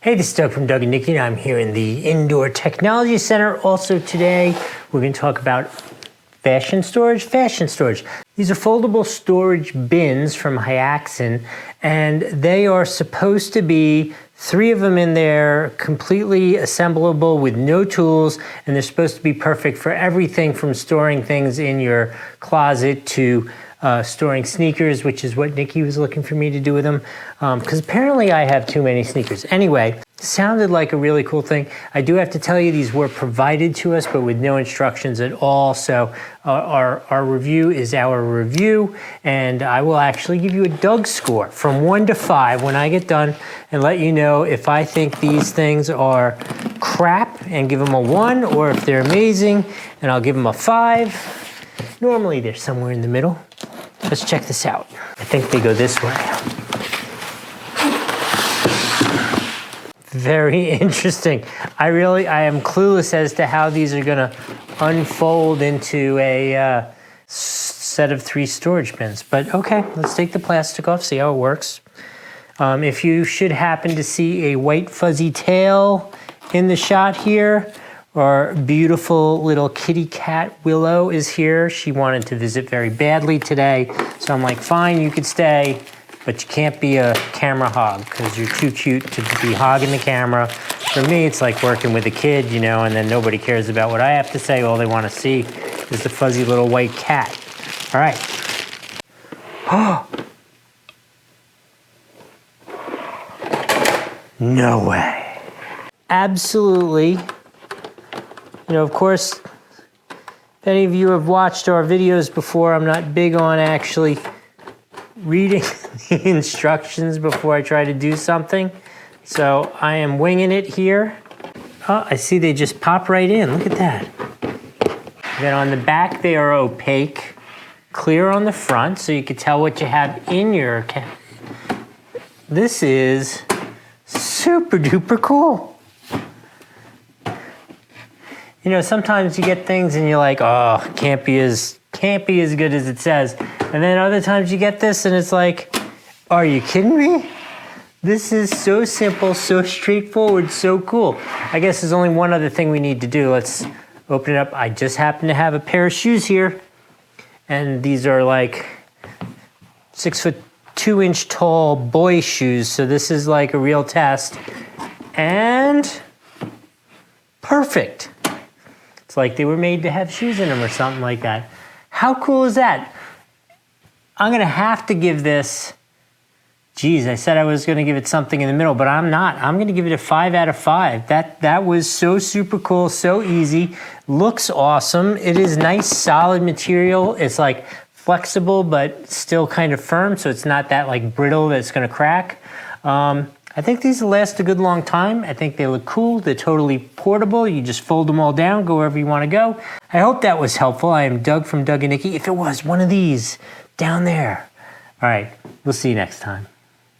Hey, this is Doug from Doug and Nikki, and I'm here in the Indoor Technology Center. Also today, we're going to talk about fashion storage. These are foldable storage bins from Hyaxin, and they are supposed to be 3 of them in there, completely assemblable with no tools, and they're supposed to be perfect for everything from storing things in your closet to storing sneakers, which is what Nikki was looking for me to do with them, because apparently I have too many sneakers. Anyway, sounded like a really cool thing. I do have to tell you, these were provided to us, but with no instructions at all. So our review is our review, and I will actually give you a Doug score from 1 to 5 when I get done, and let you know if I think these things are crap and give them a 1, or if they're amazing and I'll give them a 5. Normally they're somewhere in the middle. Let's check this out. I think they go this way. Very interesting. I am clueless as to how these are gonna unfold into a set of 3 storage bins. But okay, let's take the plastic off, see how it works. If you should happen to see a white fuzzy tail in the shot here, our beautiful little kitty cat Willow is here. She wanted to visit very badly today. So I'm like, fine, you could stay, but you can't be a camera hog because you're too cute to be hogging the camera. For me, it's like working with a kid, you know, and then nobody cares about what I have to say. All they want to see is the fuzzy little white cat. All right. Oh. No way. Absolutely. You know, of course, if any of you have watched our videos before, I'm not big on actually reading the instructions before I try to do something. So I am winging it here. Oh, I see they just pop right in. Look at that. Then on the back, they are opaque, clear on the front, so you can tell what you have in your account. This is super duper cool. You know, sometimes you get things and you're like, oh, can't be as good as it says. And then other times you get this and it's like, are you kidding me? This is so simple, so straightforward, so cool. I guess there's only one other thing we need to do. Let's open it up. I just happen to have a pair of shoes here. And these are like 6'2" tall boy shoes. So this is like a real test. And perfect. Like they were made to have shoes in them or something like that. How cool is that? I'm gonna have to give this, geez, I said I was gonna give it something in the middle, but I'm not. I'm gonna give it a 5 out of 5. That was so super cool, so easy, looks awesome. It is nice, solid material. It's like flexible, but still kind of firm, so it's not that like brittle that it's gonna crack. I think these will last a good long time. I think they look cool. They're totally portable. You just fold them all down, go wherever you want to go. I hope that was helpful. I am Doug from Doug and Nikki. If it was, one of these down there. All right, we'll see you next time.